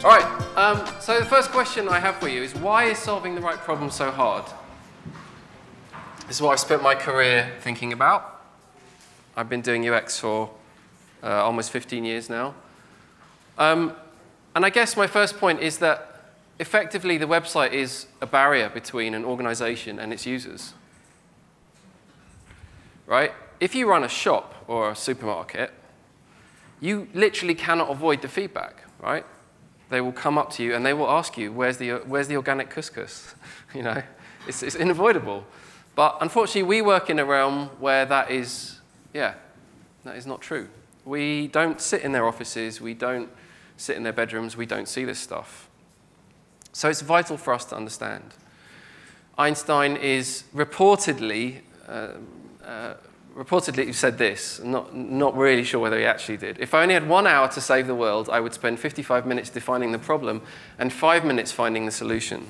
All right, so the first question I have for you is, why is solving the right problem so hard? This is what I've spent my career thinking about. I've been doing UX for almost 15 years now. And I guess my first point is that effectively the website is a barrier between an organization and its users. Right? If you run a shop or a supermarket, you literally cannot avoid the feedback, right? They will come up to you and they will ask you, where's the organic couscous? You know, it's unavoidable. But unfortunately, we work in a realm where that is not true. We don't sit in their offices, we don't sit in their bedrooms, we don't see this stuff. So it's vital for us to understand. Einstein is reportedly said this, not really sure whether he actually did. If I only had 1 hour to save the world, I would spend 55 minutes defining the problem and 5 minutes finding the solution.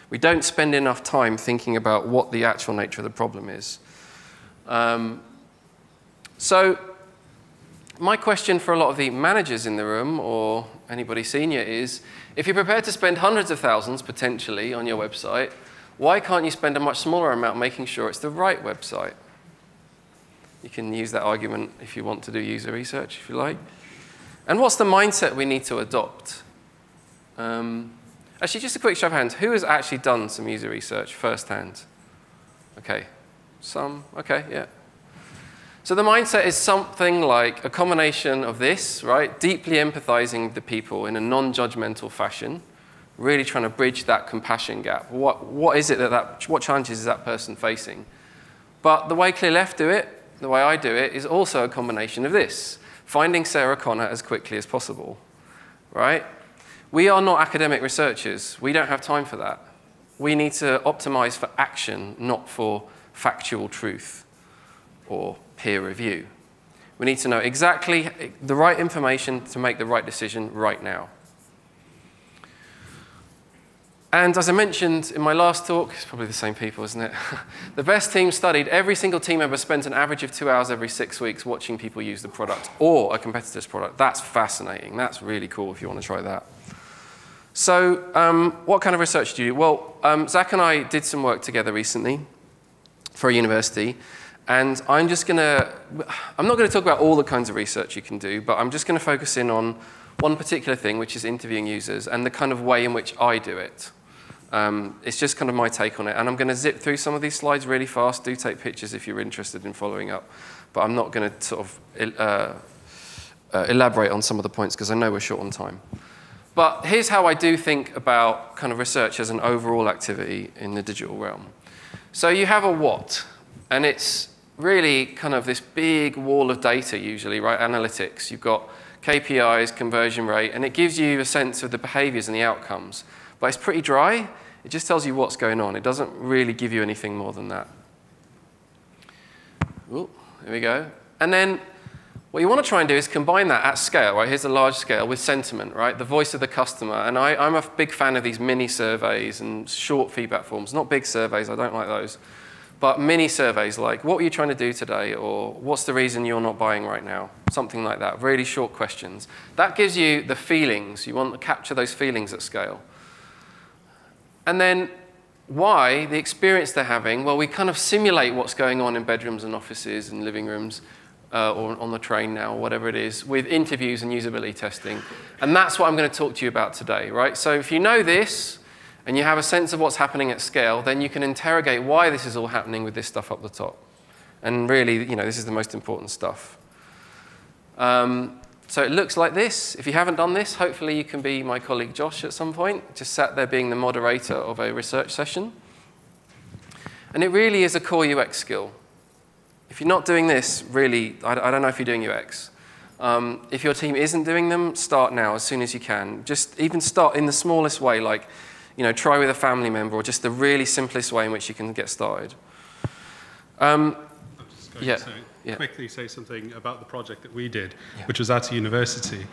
We don't spend enough time thinking about what the actual nature of the problem is. So my question for a lot of the managers in the room, or anybody senior, is, if you're prepared to spend hundreds of thousands, potentially, on your website, why can't you spend a much smaller amount making sure it's the right website? You can use that argument if you want to do user research, if you like. And what's the mindset we need to adopt? Actually, just a quick show of hands. Who has actually done some user research firsthand? OK. Some? OK, yeah. So the mindset is something like a combination of this, right? Deeply empathizing with the people in a non-judgmental fashion, really trying to bridge that compassion gap. What is it what challenges is that person facing? But the way Clear Left do it, the way I do it, is also a combination of this, finding Sarah Connor as quickly as possible, right? We are not academic researchers. We don't have time for that. We need to optimize for action, not for factual truth or peer review. We need to know exactly the right information to make the right decision right now. And as I mentioned in my last talk, it's probably the same people, isn't it? The best team studied. Every single team member spent an average of 2 hours every 6 weeks watching people use the product or a competitor's product. That's fascinating. That's really cool if you want to try that. So what kind of research do you do? Well, Zach and I did some work together recently for a university. And I'm not going to talk about all the kinds of research you can do, but I'm just going to focus in on one particular thing, which is interviewing users and the kind of way in which I do it. It's just kind of my take on it. And I'm going to zip through some of these slides really fast. Do take pictures if you're interested in following up. But I'm not going to sort of elaborate on some of the points because I know we're short on time. But here's how I do think about kind of research as an overall activity in the digital realm. So you have a what, and it's really kind of this big wall of data usually, right? Analytics. You've got KPIs, conversion rate, and it gives you a sense of the behaviors and the outcomes. But it's pretty dry. It just tells you what's going on. It doesn't really give you anything more than that. Ooh, there we go. And then what you want to try and do is combine that at scale, right? Here's a large scale with sentiment, right? The voice of the customer. And I'm a big fan of these mini surveys and short feedback forms. Not big surveys, I don't like those. But mini surveys like, what were you trying to do today? Or what's the reason you're not buying right now? Something like that, really short questions. That gives you the feelings. You want to capture those feelings at scale. And then why, the experience they're having, well, we kind of simulate what's going on in bedrooms and offices and living rooms, or on the train now, or whatever it is, with interviews and usability testing. And that's what I'm going to talk to you about today, right? So if you know this, and you have a sense of what's happening at scale, then you can interrogate why this is all happening with this stuff up the top. And really, this is the most important stuff. So it looks like this. If you haven't done this, hopefully you can be my colleague Josh at some point, just sat there being the moderator of a research session. And it really is a core UX skill. If you're not doing this, really, I don't know if you're doing UX. If your team isn't doing them, start now as soon as you can. Just even start in the smallest way, like try with a family member, or just the really simplest way in which you can get started. I'm just going to quickly say something about the project that we did, which was at a university.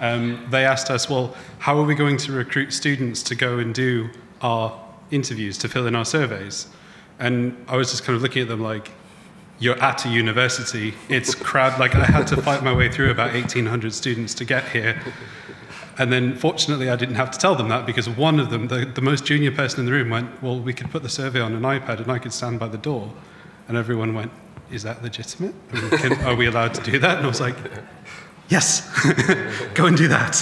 They asked us, well, how are we going to recruit students to go and do our interviews, to fill in our surveys? And I was just kind of looking at them like, you're at a university, it's crowd, like I had to fight my way through about 1,800 students to get here. And then fortunately I didn't have to tell them that, because one of them, the most junior person in the room, went, well, we could put the survey on an iPad and I could stand by the door. And everyone went, is that legitimate? Are we allowed to do that? And I was like, yes, go and do that.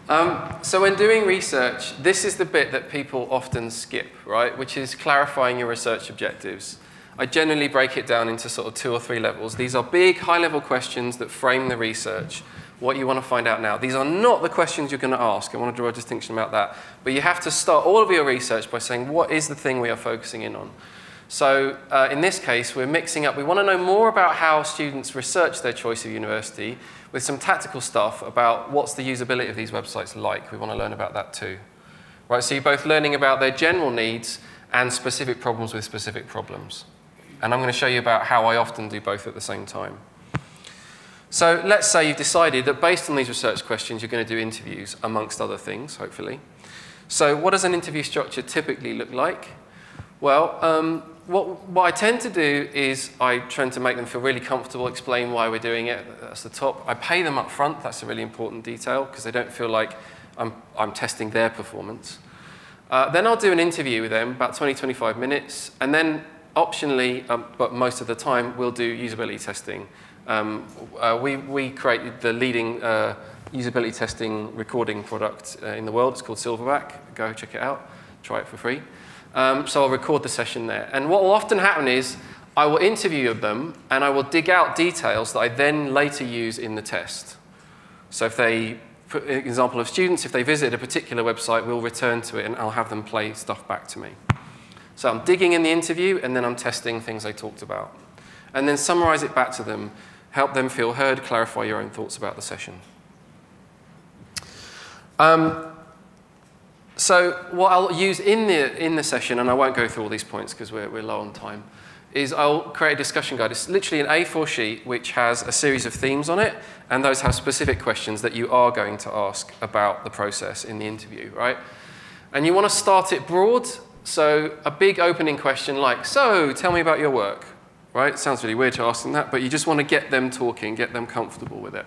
Yeah. So when doing research, this is the bit that people often skip, right? Which is clarifying your research objectives. I generally break it down into sort of 2 or 3 levels. These are big, high-level questions that frame the research, what you want to find out now. These are not the questions you're going to ask. I want to draw a distinction about that. But you have to start all of your research by saying, what is the thing we are focusing in on? So in this case, we're mixing up. We want to know more about how students research their choice of university with some tactical stuff about what's the usability of these websites like. We want to learn about that too. Right, so you're both learning about their general needs and specific problems with specific problems. And I'm going to show you about how I often do both at the same time. So let's say you've decided that based on these research questions, you're going to do interviews, amongst other things, hopefully. So what does an interview structure typically look like? Well, what I tend to do is I try to make them feel really comfortable, explain why we're doing it. That's the top. I pay them up front. That's a really important detail, because they don't feel like I'm testing their performance. Then I'll do an interview with them, about 20, 25 minutes, and then optionally, but most of the time, we'll do usability testing. We created the leading usability testing recording product in the world. It's called Silverback. Go check it out. Try it for free. So I'll record the session there. And what will often happen is I will interview them, and I will dig out details that I then later use in the test. So if they, for example of students, if they visit a particular website, we'll return to it, and I'll have them play stuff back to me. So I'm digging in the interview, and then I'm testing things they talked about. And then summarize it back to them, help them feel heard, clarify your own thoughts about the session. So what I'll use in the session, and I won't go through all these points because we're low on time, is I'll create a discussion guide. It's literally an A4 sheet which has a series of themes on it, and those have specific questions that you are going to ask about the process in the interview, right? And you want to start it broad. So a big opening question like, so tell me about your work, right? It sounds really weird to ask them that, but you just want to get them talking, get them comfortable with it.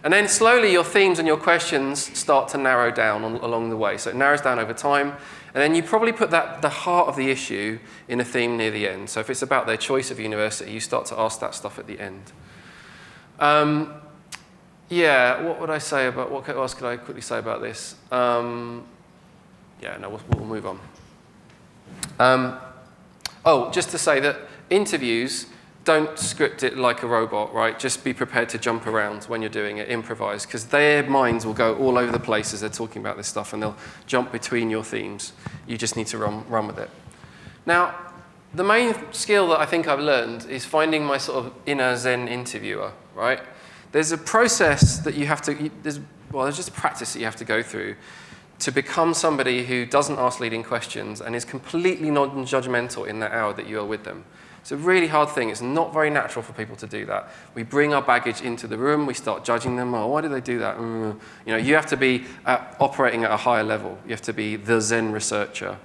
And then slowly your themes and your questions start to narrow down along the way. So it narrows down over time. And then you probably put the heart of the issue in a theme near the end. So if it's about their choice of university, you start to ask that stuff at the end. Yeah, what would I say about, what else could I quickly say about this? Yeah, no, we'll move on. Oh, just to say that interviews, don't script it like a robot, right? Just be prepared to jump around when you're doing it, improvise, because their minds will go all over the place as they're talking about this stuff, and they'll jump between your themes. You just need to run with it. Now, the main skill that I think I've learned is finding my sort of inner Zen interviewer, right? There's a process that you have to, there's just a practice that you have to go through to become somebody who doesn't ask leading questions and is completely non-judgmental in that hour that you are with them. It's a really hard thing. It's not very natural for people to do that. We bring our baggage into the room. We start judging them. Oh, why did they do that? You know, you have to be operating at a higher level. You have to be the Zen researcher.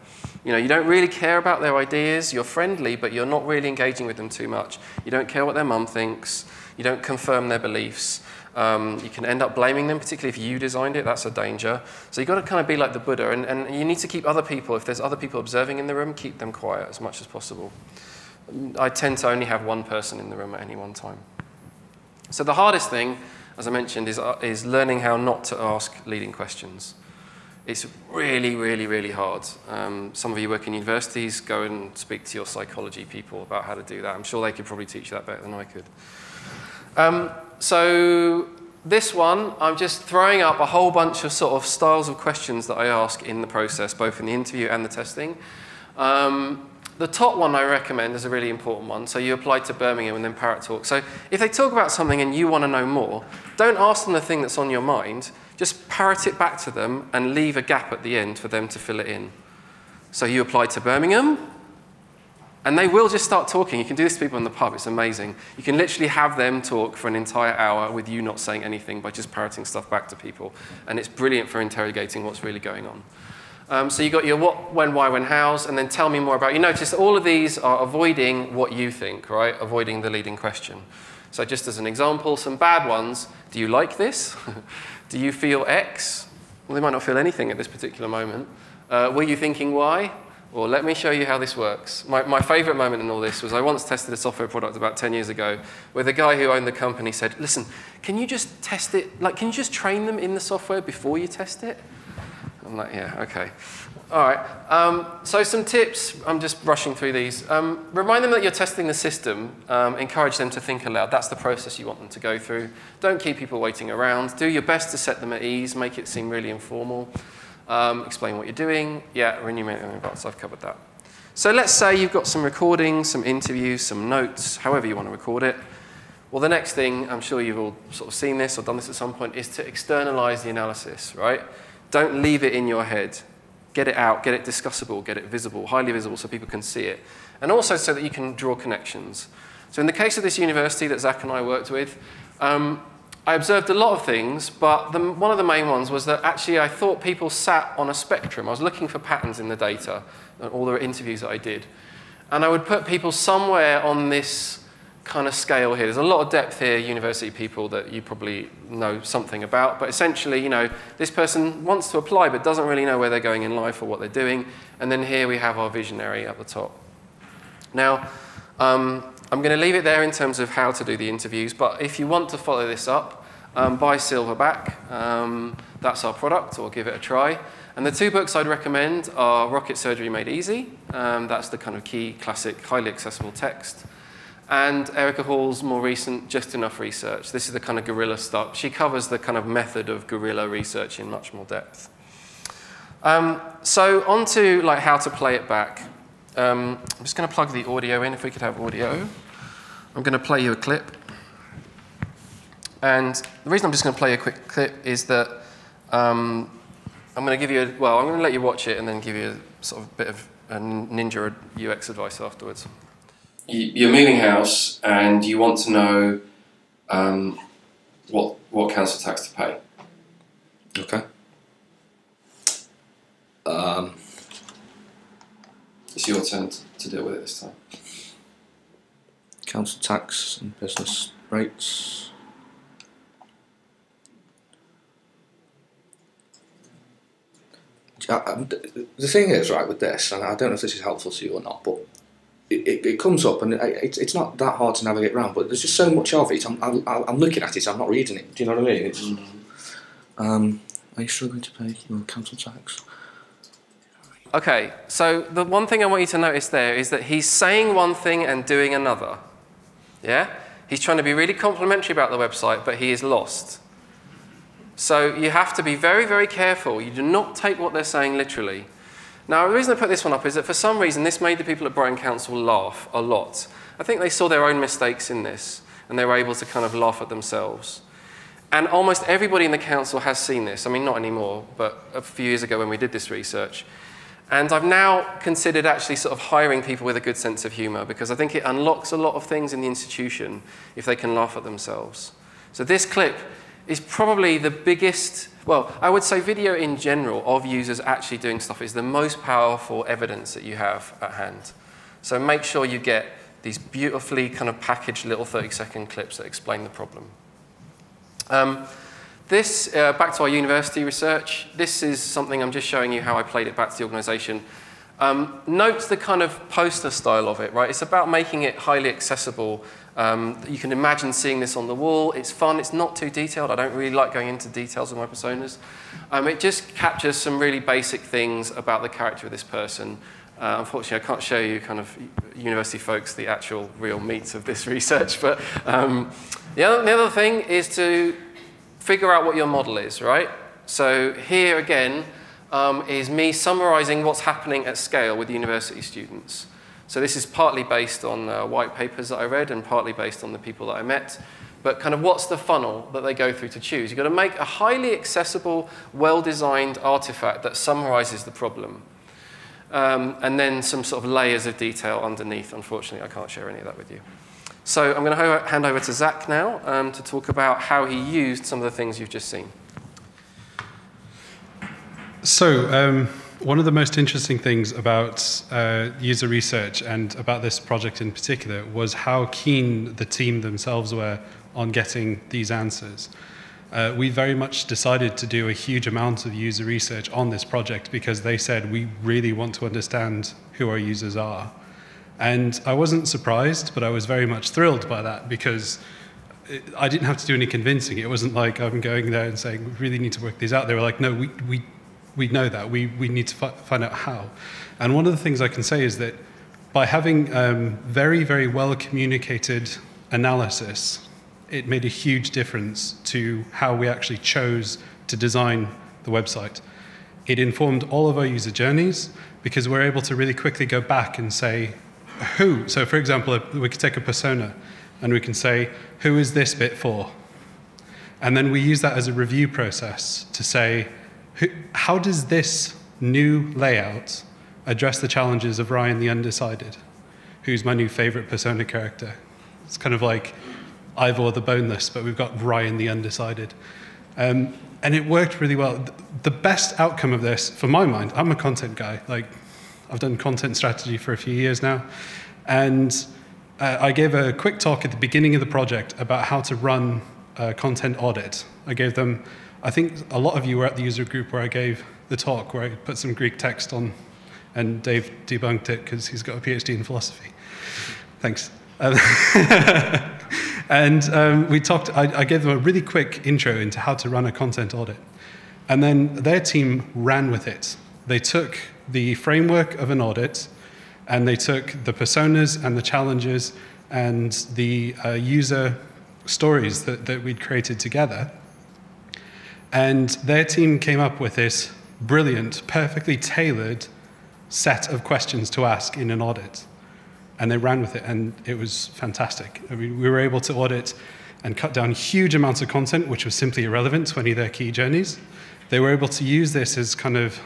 You know, you don't really care about their ideas. You're friendly, but you're not really engaging with them too much. You don't care what their mum thinks. You don't confirm their beliefs. You can end up blaming them, particularly if you designed it. That's a danger. So you've got to kind of be like the Buddha. And you need to keep other people, if there's other people observing in the room, keep them quiet as much as possible. I tend to only have one person in the room at any one time. So the hardest thing, as I mentioned, is learning how not to ask leading questions. It's really, really, really hard. Some of you work in universities, go and speak to your psychology people about how to do that. I'm sure they could probably teach that better than I could. So this one, I'm just throwing up a whole bunch of sort of styles of questions that I ask in the process, both in the interview and the testing. The top one I recommend is a really important one. So you apply to Birmingham and then Parrot Talk. So if they talk about something and you want to know more, don't ask them the thing that's on your mind. Just parrot it back to them and leave a gap at the end for them to fill it in. So you apply to Birmingham, and they will just start talking. You can do this to people in the pub. It's amazing. You can literally have them talk for an entire hour with you not saying anything by just parroting stuff back to people. And it's brilliant for interrogating what's really going on. So you've got your what, when, why, when, hows, and then tell me more about. You notice that all of these are avoiding what you think, right? Avoiding the leading question. So just as an example, some bad ones. Do you like this? Do you feel X? Well, they might not feel anything at this particular moment. Were you thinking Y? Or let me show you how this works. My favorite moment in all this was I once tested a software product about 10 years ago where the guy who owned the company said, listen, can you just test it, like, can you just train them in the software before you test it? I'm like, yeah, okay. All right, so some tips, I'm just rushing through these. Remind them that you're testing the system. Encourage them to think aloud. That's the process you want them to go through. Don't keep people waiting around. Do your best to set them at ease, make it seem really informal. Explain what you're doing. Yeah, enumerate them in advance, I've covered that. So let's say you've got some recordings, some interviews, some notes, however you want to record it. Well, the next thing, I'm sure you've all sort of seen this or done this at some point, is to externalize the analysis, right? Don't leave it in your head. Get it out, get it discussable, get it visible, highly visible so people can see it. And also so that you can draw connections. So in the case of this university that Zach and I worked with, I observed a lot of things, but one of the main ones was that actually I thought people sat on a spectrum. I was looking for patterns in the data, all the interviews that I did. And I would put people somewhere on this kind of scale here. There's a lot of depth here, university people, that you probably know something about. But essentially, you know, this person wants to apply but doesn't really know where they're going in life or what they're doing. And then here we have our visionary at the top. Now, I'm going to leave it there in terms of how to do the interviews. But if you want to follow this up, buy Silverback. That's our product, or give it a try. And the two books I'd recommend are Rocket Surgery Made Easy. That's the kind of key, classic, highly accessible text. And Erica Hall's more recent Just Enough Research. This is the kind of guerrilla stuff. She covers the kind of method of guerrilla research in much more depth. So on to like how to play it back. I'm just going to plug the audio in, if we could have audio. I'm going to play you a clip. And the reason I'm just going to play you a quick clip is that I'm going to give you, I'm going to let you watch it and then give you a sort of bit of a ninja UX advice afterwards. You're moving house and you want to know what council tax to pay. Okay. It's your turn to deal with it this time. Council tax and business rates. The thing is, right, with this, and I don't know if this is helpful to you or not, but it comes up and it's not that hard to navigate around, but there's just so much of it. I'm looking at it, I'm not reading it. Do you know what I mean? It's, are you struggling to pay your council tax? Okay, so the one thing I want you to notice there is that he's saying one thing and doing another. Yeah? He's trying to be really complimentary about the website, but he is lost. So you have to be very, very careful. You do not take what they're saying literally. Now, the reason I put this one up is that for some reason, this made the people at Brighton Council laugh a lot. I think they saw their own mistakes in this, and they were able to kind of laugh at themselves. And almost everybody in the council has seen this. I mean, not anymore, but a few years ago when we did this research. And I've now considered actually sort of hiring people with a good sense of humour, because I think it unlocks a lot of things in the institution if they can laugh at themselves. So this clip is probably the biggest, well, I would say video in general of users actually doing stuff is the most powerful evidence that you have at hand. So make sure you get these beautifully kind of packaged little 30-second clips that explain the problem. Back to our university research, this is something I'm just showing you how I played it back to the organisation. Note the kind of poster style of it, right? It's about making it highly accessible. You can imagine seeing this on the wall. It's fun. It's not too detailed. I don't really like going into details of my personas. It just captures some really basic things about the character of this person. Unfortunately, I can't show you kind of university folks the actual real meat of this research. But the other thing is to figure out what your model is, right? So here again is me summarizing what's happening at scale with university students. So this is partly based on white papers that I read and partly based on the people that I met. But kind of what's the funnel that they go through to choose? You've got to make a highly accessible, well-designed artifact that summarizes the problem. And then some sort of layers of detail underneath. Unfortunately, I can't share any of that with you. So I'm going to hand over to Zach now to talk about how he used some of the things you've just seen. So One of the most interesting things about user research and about this project in particular was how keen the team themselves were on getting these answers. We very much decided to do a huge amount of user research on this project because they said we really want to understand who our users are. And I wasn't surprised, but I was very much thrilled by that because I didn't have to do any convincing. It wasn't like I'm going there and saying, we really need to work these out. They were like, no, we know that. We need to find out how. And one of the things I can say is that by having very, very well communicated analysis, it made a huge difference to how we actually chose to design the website. It informed all of our user journeys because we're able to really quickly go back and say, who? So for example, we could take a persona and we can say, who is this bit for? And then we use that as a review process to say, how does this new layout address the challenges of Ryan the Undecided, who's my new favorite persona character? It's kind of like Ivor the Boneless, but we've got Ryan the Undecided. And it worked really well. The best outcome of this, for my mind, I'm a content guy. Like, I've done content strategy for a few years now. And I gave a quick talk at the beginning of the project about how to run a content audit. I gave them, I think a lot of you were at the user group where I gave the talk, where I put some Greek text on, and Dave debunked it because he's got a PhD in philosophy. Thanks. And we talked, I gave them a really quick intro into how to run a content audit. And then their team ran with it. They took the framework of an audit, and they took the personas and the challenges and the user stories that we'd created together. And their team came up with this brilliant, perfectly tailored set of questions to ask in an audit. And they ran with it, and it was fantastic. I mean, we were able to audit and cut down huge amounts of content, which was simply irrelevant to any of their key journeys. They were able to use this as kind of,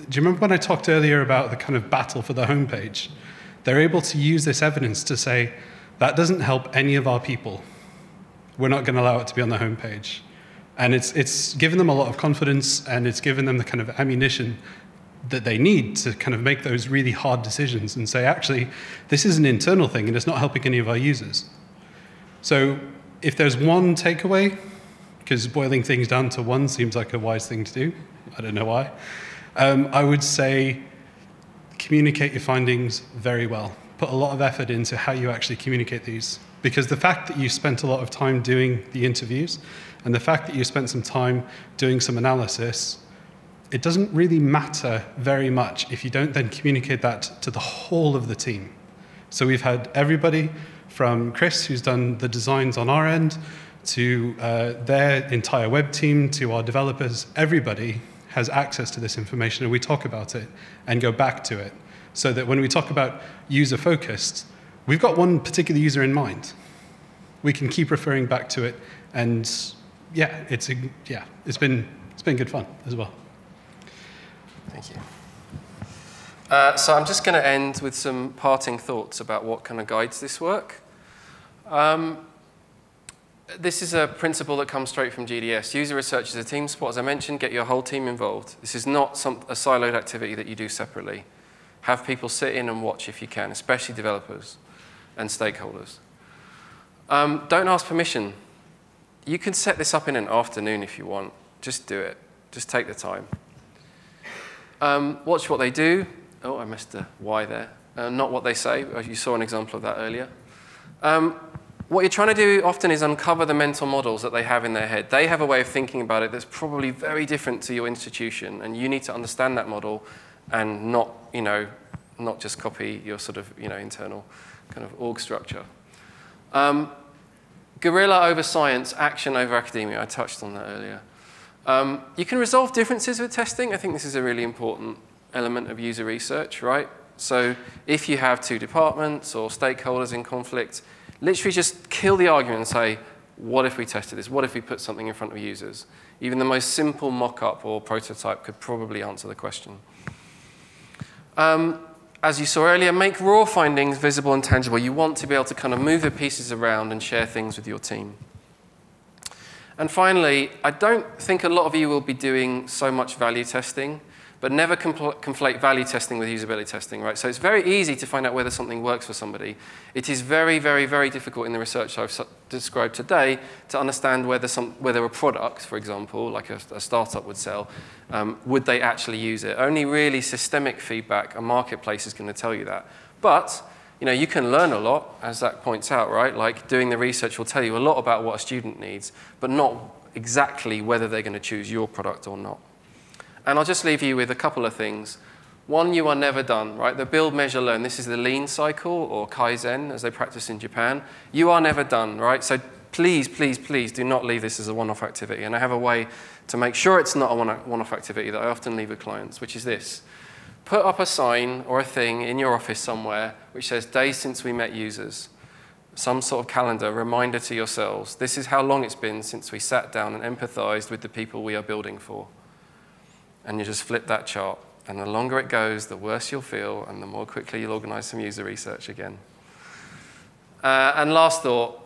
do you remember when I talked earlier about the kind of battle for the homepage? They're able to use this evidence to say, that doesn't help any of our people. We're not going to allow it to be on the homepage. And it's given them a lot of confidence, and it's given them the kind of ammunition that they need to kind of make those really hard decisions and say, actually, this is an internal thing, and it's not helping any of our users. So if there's one takeaway, because boiling things down to one seems like a wise thing to do, I don't know why, I would say communicate your findings very well. Put a lot of effort into how you actually communicate these. Because the fact that you spent a lot of time doing the interviews, and the fact that you spent some time doing some analysis, it doesn't really matter very much if you don't then communicate that to the whole of the team. So we've had everybody from Chris, who's done the designs on our end, to their entire web team, to our developers. Everybody has access to this information, and we talk about it and go back to it. So that when we talk about user-focused, we've got one particular user in mind. We can keep referring back to it, and yeah, it's been good fun as well. Thank you. So I'm just going to end with some parting thoughts about what kind of guides this work. This is a principle that comes straight from GDS. User research is a team sport. As I mentioned, get your whole team involved. This is not a siloed activity that you do separately. Have people sit in and watch if you can, especially developers and stakeholders. Don't ask permission. You can set this up in an afternoon if you want. Just do it. Just take the time. Watch what they do. Oh, I missed a Y there. Not what they say. You saw an example of that earlier. What you're trying to do often is uncover the mental models that they have in their head. They have a way of thinking about it that's probably very different to your institution, and you need to understand that model and not just copy your sort of internal kind of org structure. Guerrilla over science, action over academia. I touched on that earlier. You can resolve differences with testing. I think this is a really important element of user research, right? So if you have two departments or stakeholders in conflict, literally just kill the argument and say, what if we tested this? What if we put something in front of users? Even the most simple mock-up or prototype could probably answer the question. As you saw earlier, make raw findings visible and tangible. You want to be able to kind of move the pieces around and share things with your team. And finally, I don't think a lot of you will be doing so much value testing, but never conflate value testing with usability testing, right? So it's very easy to find out whether something works for somebody. It is very, very, very difficult in the research I've described today to understand whether a product, for example, like a startup would sell, would they actually use it? Only really systemic feedback, a marketplace is going to tell you that. But you can learn a lot, as Zach points out, right? Like doing the research will tell you a lot about what a student needs, but not exactly whether they're going to choose your product or not. And I'll just leave you with a couple of things. One, you are never done, right? The build, measure, learn. This is the lean cycle, or Kaizen, as they practice in Japan. You are never done, right? So please, please, please do not leave this as a one-off activity. And I have a way to make sure it's not a one-off activity that I often leave with clients, which is this. Put up a sign or a thing in your office somewhere which says, days since we met users. Some sort of calendar, reminder to yourselves. This is how long it's been since we sat down and empathized with the people we are building for. And you just flip that chart. And the longer it goes, the worse you'll feel, and the more quickly you'll organize some user research again. And last thought,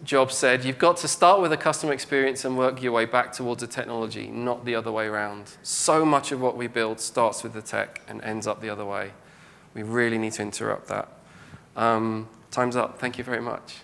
Jobs said, you've got to start with a customer experience and work your way back towards a technology, not the other way around. So much of what we build starts with the tech and ends up the other way. We really need to interrupt that. Time's up. Thank you very much.